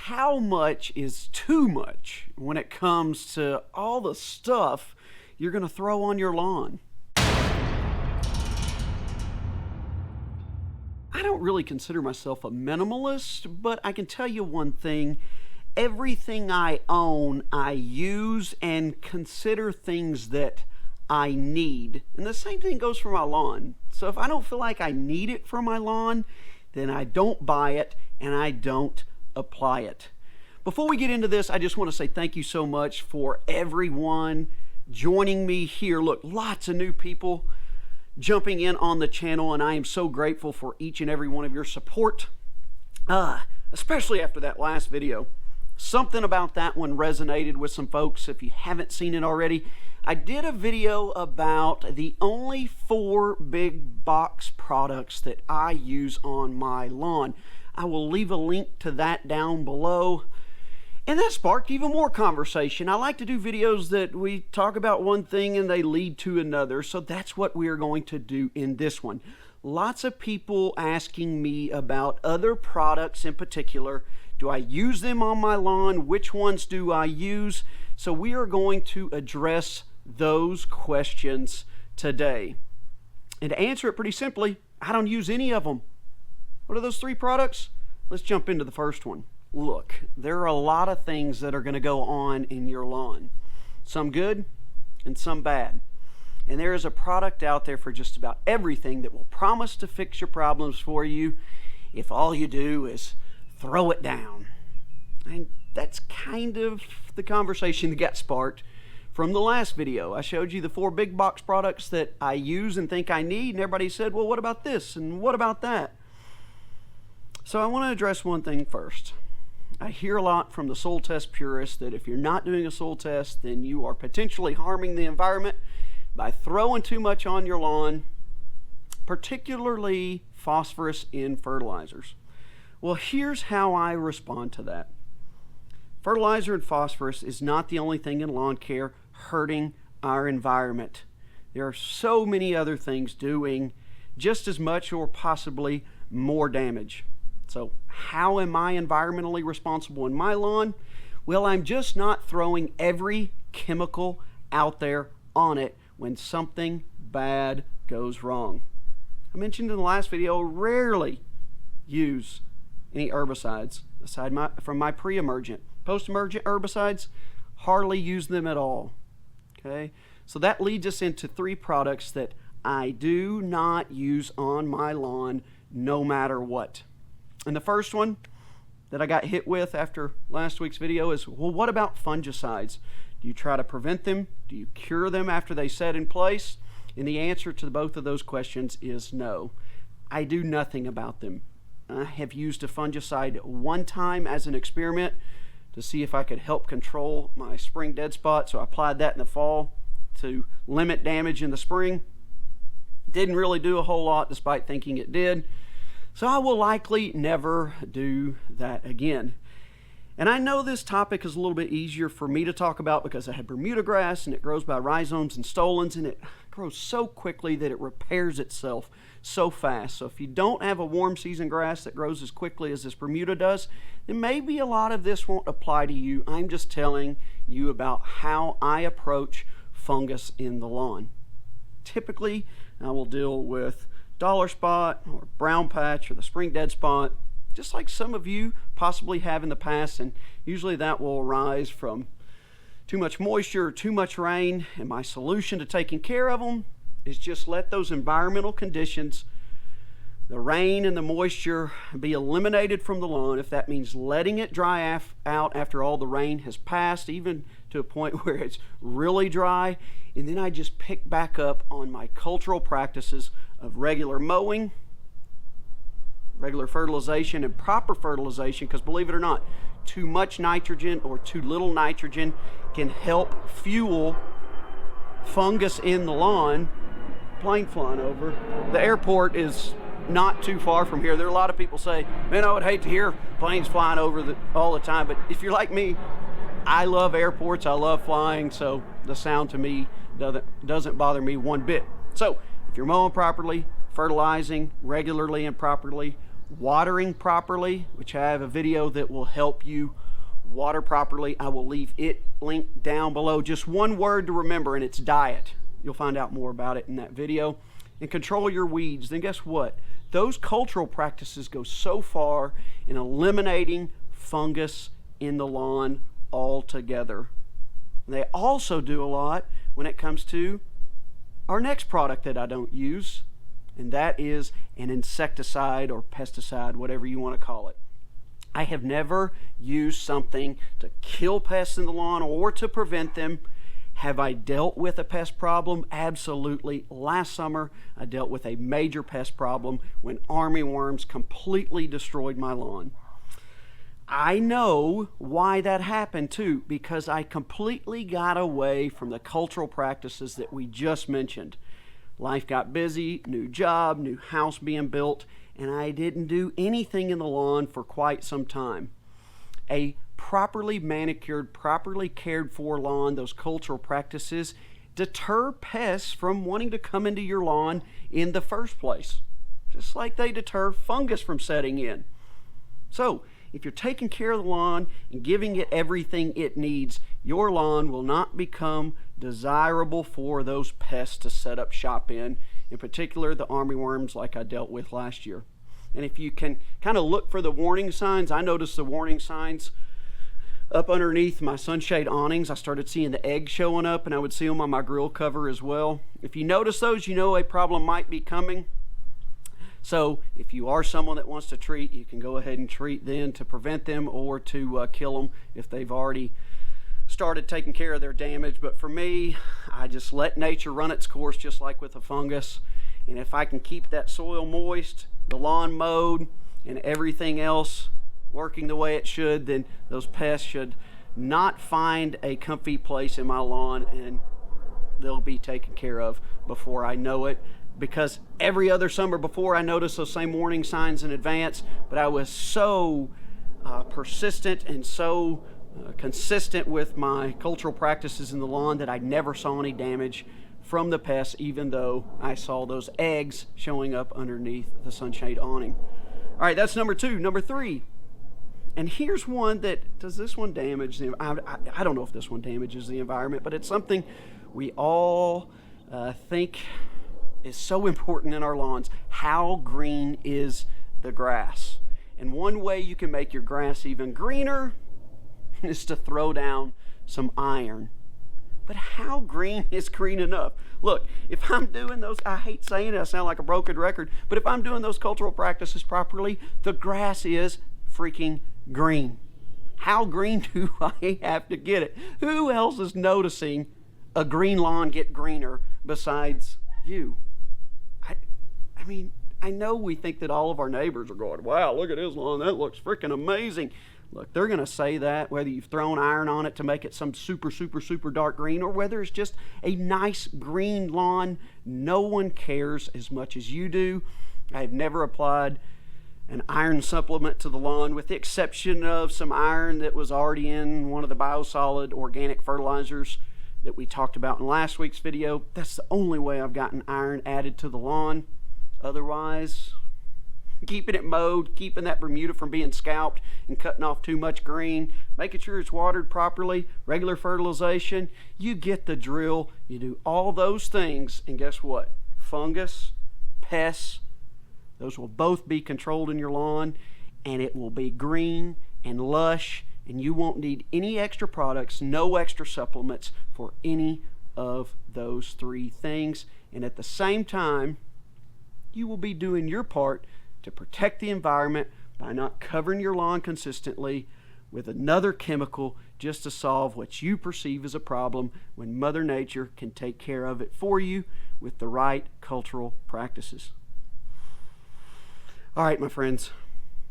how much is too much when it comes to all the stuff you're going to throw on your lawn? I don't really consider myself a minimalist, but I can tell you one thing. Everything I own, I use and consider things that I need. And the same thing goes for my lawn. So if I don't feel like I need it for my lawn, then I don't buy it and I don't apply it. Before we get into this, I just want to say thank you so much for everyone joining me here. Look, lots of new people jumping in on the channel, and I am so grateful for each and every one of your support, especially after that last video. Something about that one resonated with some folks. If you haven't seen it already, I did a video about the only 4 big box products that I use on my lawn. I will leave a link to that down below. And that sparked even more conversation. I like to do videos that we talk about one thing and they lead to another. So that's what we are going to do in this one. Lots of people asking me about other products in particular. Do I use them on my lawn? Which ones do I use? So we are going to address those questions today. And to answer it pretty simply, I don't use any of them. What are those 3 products? Let's jump into the first one. Look, there are a lot of things that are going to go on in your lawn. Some good and some bad. And there is a product out there for just about everything that will promise to fix your problems for you if all you do is throw it down. And that's kind of the conversation that got sparked from the last video. I showed you the 4 big box products that I use and think I need, and everybody said, well, what about this and what about that? So I want to address one thing first. I hear a lot from the soil test purists that if you're not doing a soil test, then you are potentially harming the environment by throwing too much on your lawn, particularly phosphorus in fertilizers. Well, here's how I respond to that. Fertilizer and phosphorus is not the only thing in lawn care hurting our environment. There are so many other things doing just as much or possibly more damage. So how am I environmentally responsible in my lawn? Well, I'm just not throwing every chemical out there on it when something bad goes wrong. I mentioned in the last video, rarely use any herbicides aside from my pre-emergent. Post-emergent herbicides, hardly use them at all. Okay, so that leads us into 3 products that I do not use on my lawn no matter what. And the first one that I got hit with after last week's video is, well, what about fungicides? Do you try to prevent them? Do you cure them after they set in place? And the answer to both of those questions is no. I do nothing about them. I have used a fungicide one time as an experiment to see if I could help control my spring dead spot. So I applied that in the fall to limit damage in the spring. Didn't really do a whole lot despite thinking it did. So I will likely never do that again. And I know this topic is a little bit easier for me to talk about because I had bermudagrass and it grows by rhizomes and stolons, and it grows so quickly that it repairs itself so fast. So if you don't have a warm season grass that grows as quickly as this Bermuda does, then maybe a lot of this won't apply to you. I'm just telling you about how I approach fungus in the lawn. Typically, I will deal with dollar spot or brown patch or the spring dead spot, just like some of you possibly have in the past, and usually that will arise from too much moisture or too much rain. And my solution to taking care of them is just let those environmental conditions, the rain and the moisture, be eliminated from the lawn. If that means letting it dry out after all the rain has passed, even to a point where it's really dry, and then I just pick back up on my cultural practices of regular mowing, regular fertilization, and proper fertilization, because believe it or not, too much nitrogen or too little nitrogen can help fuel fungus in the lawn. Plane flying over. The airport is not too far from here. There are a lot of people say, man, I would hate to hear planes flying over all the time, but if you're like me, I love airports, I love flying, so the sound to me doesn't bother me one bit. So if you're mowing properly, fertilizing regularly and properly, watering properly, which I have a video that will help you water properly. I will leave it linked down below. Just one word to remember, and it's diet. You'll find out more about it in that video. And control your weeds. Then guess what? Those cultural practices go so far in eliminating fungus in the lawn altogether. They also do a lot when it comes to our next product that I don't use, and that is an insecticide or pesticide, whatever you want to call it. I have never used something to kill pests in the lawn or to prevent them. Have I dealt with a pest problem? Absolutely. Last summer, I dealt with a major pest problem when armyworms completely destroyed my lawn. I know why that happened too, because I completely got away from the cultural practices that we just mentioned. Life got busy, new job, new house being built, and I didn't do anything in the lawn for quite some time. A properly manicured, properly cared for lawn, those cultural practices deter pests from wanting to come into your lawn in the first place, just like they deter fungus from setting in. So, if you're taking care of the lawn and giving it everything it needs, your lawn will not become desirable for those pests to set up shop in particular the armyworms like I dealt with last year. And if you can kind of look for the warning signs, I noticed the warning signs up underneath my sunshade awnings. I started seeing the eggs showing up, and I would see them on my grill cover as well. If you notice those, you know a problem might be coming. So if you are someone that wants to treat, you can go ahead and treat then to prevent them or to kill them if they've already started taking care of their damage. But for me, I just let nature run its course, just like with a fungus. And if I can keep that soil moist, the lawn mowed, and everything else working the way it should, then those pests should not find a comfy place in my lawn, and they'll be taken care of before I know it. Because every other summer before, I noticed those same warning signs in advance, but I was so persistent and so consistent with my cultural practices in the lawn that I never saw any damage from the pests, even though I saw those eggs showing up underneath the sunshade awning. All right, that's number two. Number three, and here's one that, does this one damage the, I don't know if this one damages the environment, but it's something we all think is so important in our lawns. How green is the grass? And one way you can make your grass even greener is to throw down some iron. But how green is green enough? Look, if I'm doing those, I hate saying it, I sound like a broken record, but if I'm doing those cultural practices properly, the grass is freaking green. How green do I have to get it? Who else is noticing a green lawn get greener besides you? I mean, I know we think that all of our neighbors are going, wow, look at his lawn, that looks freaking amazing. Look, they're going to say that whether you've thrown iron on it to make it some super, super, super dark green, or whether it's just a nice green lawn. No one cares as much as you do. I've never applied an iron supplement to the lawn, with the exception of some iron that was already in one of the biosolid organic fertilizers that we talked about in last week's video. That's the only way I've gotten iron added to the lawn. Otherwise, keeping it mowed, keeping that Bermuda from being scalped and cutting off too much green, making sure it's watered properly, regular fertilization. You get the drill. You do all those things, and guess what? Fungus, pests, those will both be controlled in your lawn, and it will be green and lush, and you won't need any extra products, no extra supplements for any of those three things. And at the same time, you will be doing your part to protect the environment by not covering your lawn consistently with another chemical just to solve what you perceive as a problem, when Mother Nature can take care of it for you with the right cultural practices. All right, my friends,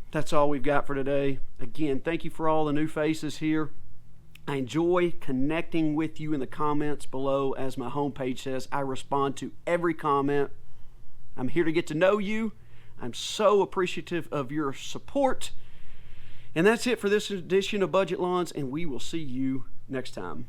that's all we've got for today. Again, thank you for all the new faces here. I enjoy connecting with you in the comments below. As my homepage says, I respond to every comment. I'm here to get to know you. I'm so appreciative of your support. And that's it for this edition of Budget Lawns, and we will see you next time.